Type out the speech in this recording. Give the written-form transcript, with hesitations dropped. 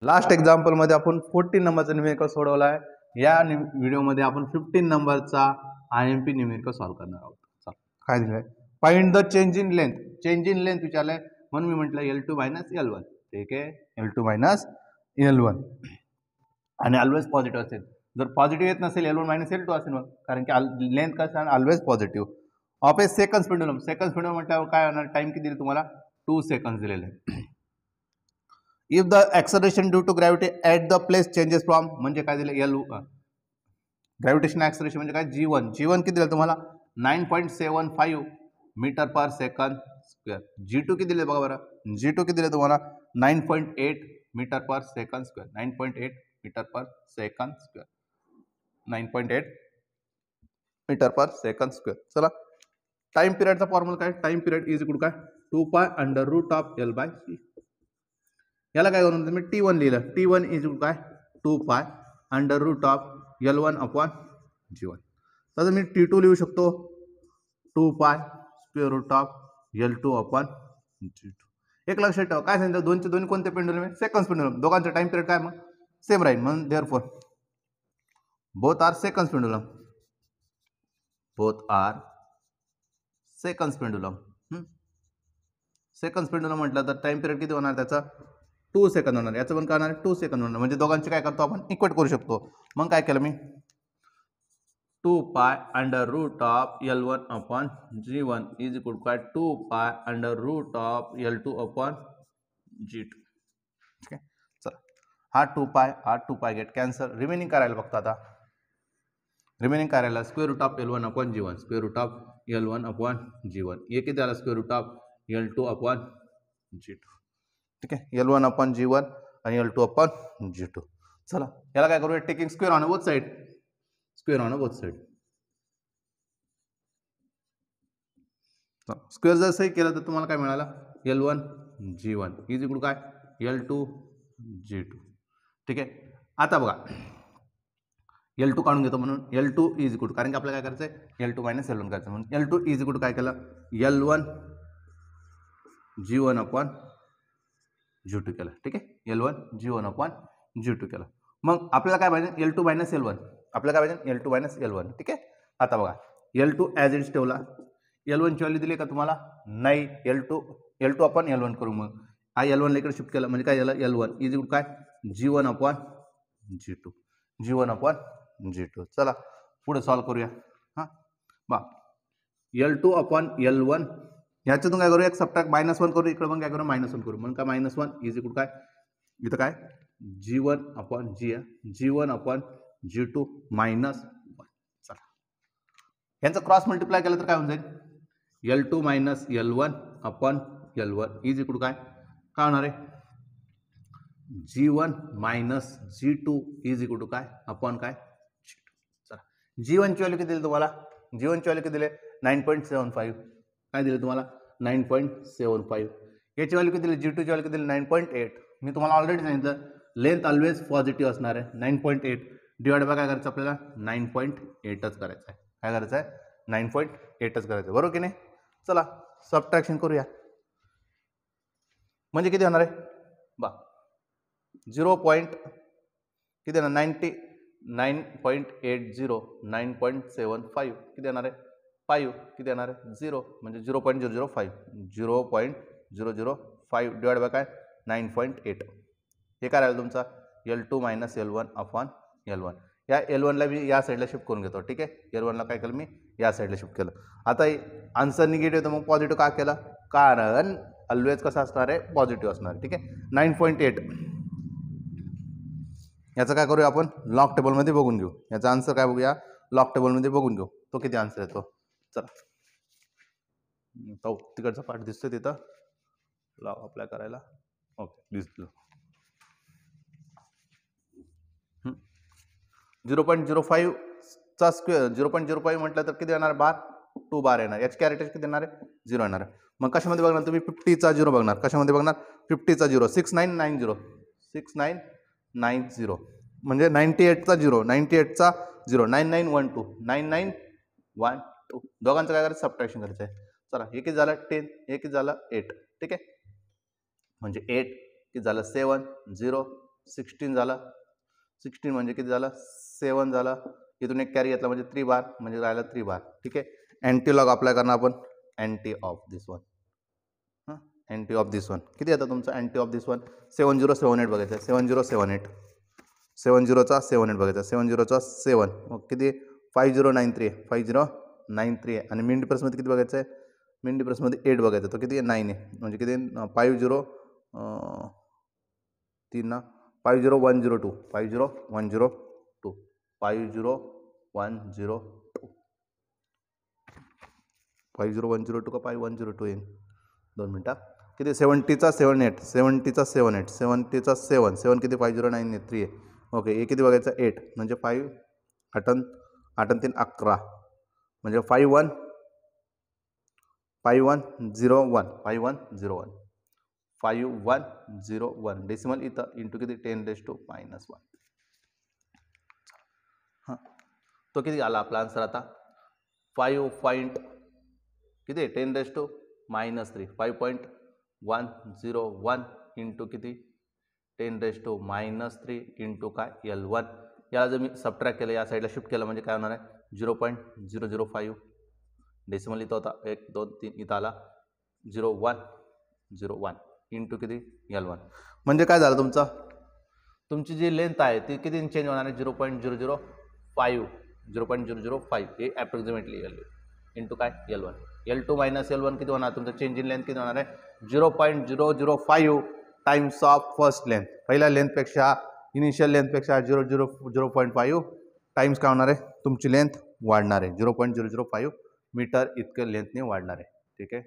Last example मध्ये आपण 14 नंबरचा न्यूमेरिकल सोडवला आहे. या व्हिडिओमध्ये आपण 15 नंबरचा IMP न्यूमेरिकल सॉल्व्ह करणार आहोत. चला काय दिलंय, find the change in length. Change in length विचारलंय म्हणून मी म्हटलं L2 - L1. ठीक आहे, L2 - L1 आणि ऑलवेज पॉझिटिव्ह असेल. जर पॉझिटिव्ह येत नसेल L1 - L2 असेल मग, कारण की लेंथ कसं आहे always positive. Of A second pendulum. Second pendulum म्हटल्यावर काय होणार, टाइम किती दिले तुम्हाला 2 सेकंड दिलेले आहे. If the acceleration due to gravity at the place changes from, म्हणजे काय दिलं ग्रॅव्हिटेशन एक्सलरेशन म्हणजे काय G1 किती दिलं तुम्हाला 9.75 मीटर पर सेकंड स्क्वेअर. G2 किती दिले बघा बरं, G2 किती दिले तुम्हाला 9.8 मीटर पर सेकंड स्क्वेअर. 9.8 मीटर पर सेकंड स्क्वेअर. 9.8 मीटर पर सेकंड स्क्वेअर. चला टाइम पिरियडचा फॉर्म्युला काय, टाइम पिरियड इज इक्वल काय 2π √ L/c. याला काय करून तुम्ही T1 लिहिलं, T1 इज इक्वल काय 2π √ L1/G1. तसं मी T2 लिहू शकतो 2π √ L2/G2. एक लक्षात ठेवा, काय सांगितलं दोनचे दोन्ही कोणते पेंडुलम आहे, सेकंड पेंडुलम. दोघांचा टाइम पिरियड काय मग सेम राहील, म्हणून therefore both are second pendulum. Both are second pendulum. Second pendulum म्हटलं तर टाइम पिरियड किती होणार त्याचा 2 सेकंद होणार. याचं पण काय होणार 2 सेकंद होणार. म्हणजे दोघांचे काय करतो आपण इक्वेट करू शकतो. मग काय केलं मी 2π √ L1/G1 इज इक्वल टू काय 2π √ L2/G2. ठीक आहे, चला हा 2π गेट कॅन्सल. रिमेनिंग करायला बघतो आता. रिमेनिंग करायला √L1/G1 √L1/G1 हे किती आला √L2/G2. ठीक आहे, L1/G1 आणि L2/G2. चला याला काय करूया, taking square on both side. Square on both side. Square जर सही केलं तर तुम्हाला काय मिळालं L1/G1 इज इक्वल काय L2/G2. ठीक आहे, आता बघा L2 काढून घेतो म्हणून L2 इज इक्वल, कारण की आपल्याला काय करायचं आहे L2 - L1 करायचं म्हणून L2 इज इक्वल काय केलं L1/G1/G2 केलं. ठीक आहे, L1/G1/G2 केलं. मग आपल्याला काय पाहिजे L2 - L1. आपल्याला काय पाहिजे L2 - L1. ठीक आहे, आता बघा L2 ॲज इट ठेवला. L1 ची व्हॅल्यू दिली का तुम्हाला नाही, L2/L1 करू. मग हा L1 इकडे शिफ्ट केला म्हणजे काय झालं L1 इज इक्वल काय G1/G2. G1/G2. चला पुढे सॉल्व करूया. हां बा L2/L1 ह्याच्यातून काय करू एक सबट्रॅक्ट -1 करू. इकडे पण काय करू -1 करू. म्हणून काय -1 इज इक्वल काय इथं काय G1/G2 -1. चला यांचा क्रॉस मल्टिप्लाय केलं तर काय होऊन जाईल L2 - L1/L1 इज इक्वल काय होणार आहे G1 - G2 is equal to काय अपॉन काय G2. चला G1 ची व्हॅल्यू किती दिली तुम्हाला, G1 ची व्हॅल्यू किती दिले 9.75. काय दिले तुम्हाला 9.75. याची व्हॅल्यू किती दिली G2 ची व्हॅल्यू किती दिली 9.8. मी तुम्हाला ऑलरेडी सांगितलं लेंथ ऑलवेज पॉझिटिव्ह असणार आहे. 9.8 डिवाइड बाय काय करायचं आपल्याला 9.8च करायचं आहे. काय करायचं आहे 9.8च करायचं, बरोबर की नाही. चला सबट्रॅक्शन करूया. म्हणजे किती होणार आहे बा 0. किती येणार 9.80 9.75 किती येणार आहे 5 किती येणार आहे 0 म्हणजे 0.005 0.005 डिवाइड बाय काय 9.8. हे काय राहिलं तुमचा L2 - L1/L1. या L1 ला मी या साईडला शिफ्ट करून घेतो. ठीक आहे, L1 ला काय केलं मी या साईडला शिफ्ट केलं. आता आन्सर निगेटिव्ह तर मग पॉझिटिव्ह का केलं, कारण ऑलवेज कसं असणार आहे पॉझिटिव्ह असणार आहे. ठीक आहे 9.8 याचं काय करूया आपण लॉग टेबलमध्ये बघून घेऊ. याचा आन्सर काय बघूया लॉग टेबलमध्ये बघून घेऊ तो किती आन्सर येतो. चला तो तिकडचा पार्ट दिसतोय तिथं लॉग अप्लाय करायला. ओके दिसतो 0.05 चा स्क्वेअर 0.05 म्हटलं तर किती येणार 2 बार येणार. याची कॅरेक्टरिस्टिक किती येणार आहे 0 येणार. मग कशामध्ये बघणार तुम्ही 50चा 0 बघणार. कशामध्ये बघणार 50चा 0 6990 6990 म्हणजे 98चा 0 98चा 0 9912 9912 दोघांचं काय करायचं सबट्रॅक्शन करायचं आहे. चला एक झालं 10 एक झालं 8. ठीक आहे म्हणजे 8 किती झालं 7 0 16 झालं, 16 म्हणजे किती झालं 7 झालं, इथून एक कॅरी घेतला म्हणजे 3 बार म्हणजे राहिला 3 बार. ठीक आहे. अँटी लॉग अप्लाय करणार आपण, अँटी ऑफ दिस वन. हां, अँटी ऑफ दिस वन किती येतं तुमचं अँटी ऑफ दिस वन 7078 बघायचं आहे. 7078 70चा 78 बघायचा, 70चा 7 मग किती 5093 5093 आहे. आणि मिन डिफरन्समध्ये किती बघायचं आहे, मिन डिफरन्समध्ये 8 बघायचं, तो किती आहे 9 आहे. म्हणजे किती 50 3 ना 50102 50102 50102 500102 का 5102 येईल. 2 मिनटं. किती 70चा 78 70चा 78 70चा 7 7 किती 5093 आहे. ओके, हे किती बघायचं 8 म्हणजे 5 8 8 3 11 म्हणजे 5101 5101 5101 डेसिमल इथं इंटू किती 10⁻⁻1. हां, तो किती आला आपला आन्सर आता 5 पॉईंट किती 10⁻⁻3 5.101 इंटू किती 10⁻³ इंटू काय L1. याला जर मी सबट्रॅक्ट केलं, या साईडला शिफ्ट केलं म्हणजे काय होणार आहे 0.005 डेसिमल इथं होता 1 2 3 इथं आला 0101 इंटू किती L1. म्हणजे काय झालं तुमची जी लेंथ आहे ती किती चेंज होणार आहे 0.005 0.005 हे ॲप्रॉक्सिमेटली L इंटू काय L1. L2 मायनस L1 किती होणार तुमचं चेंज इन लेंथ किती होणार आहे 0.005 टाइम्स ऑफ फर्स्ट लेंथ. पहिल्या लेंथपेक्षा इनिशियल लेंथपेक्षा 0.5 टाइम्स काय होणार आहे तुमची लेंथ वाढणार आहे 0.005 मीटर इतकं लेंथने वाढणार आहे. ठीक आहे.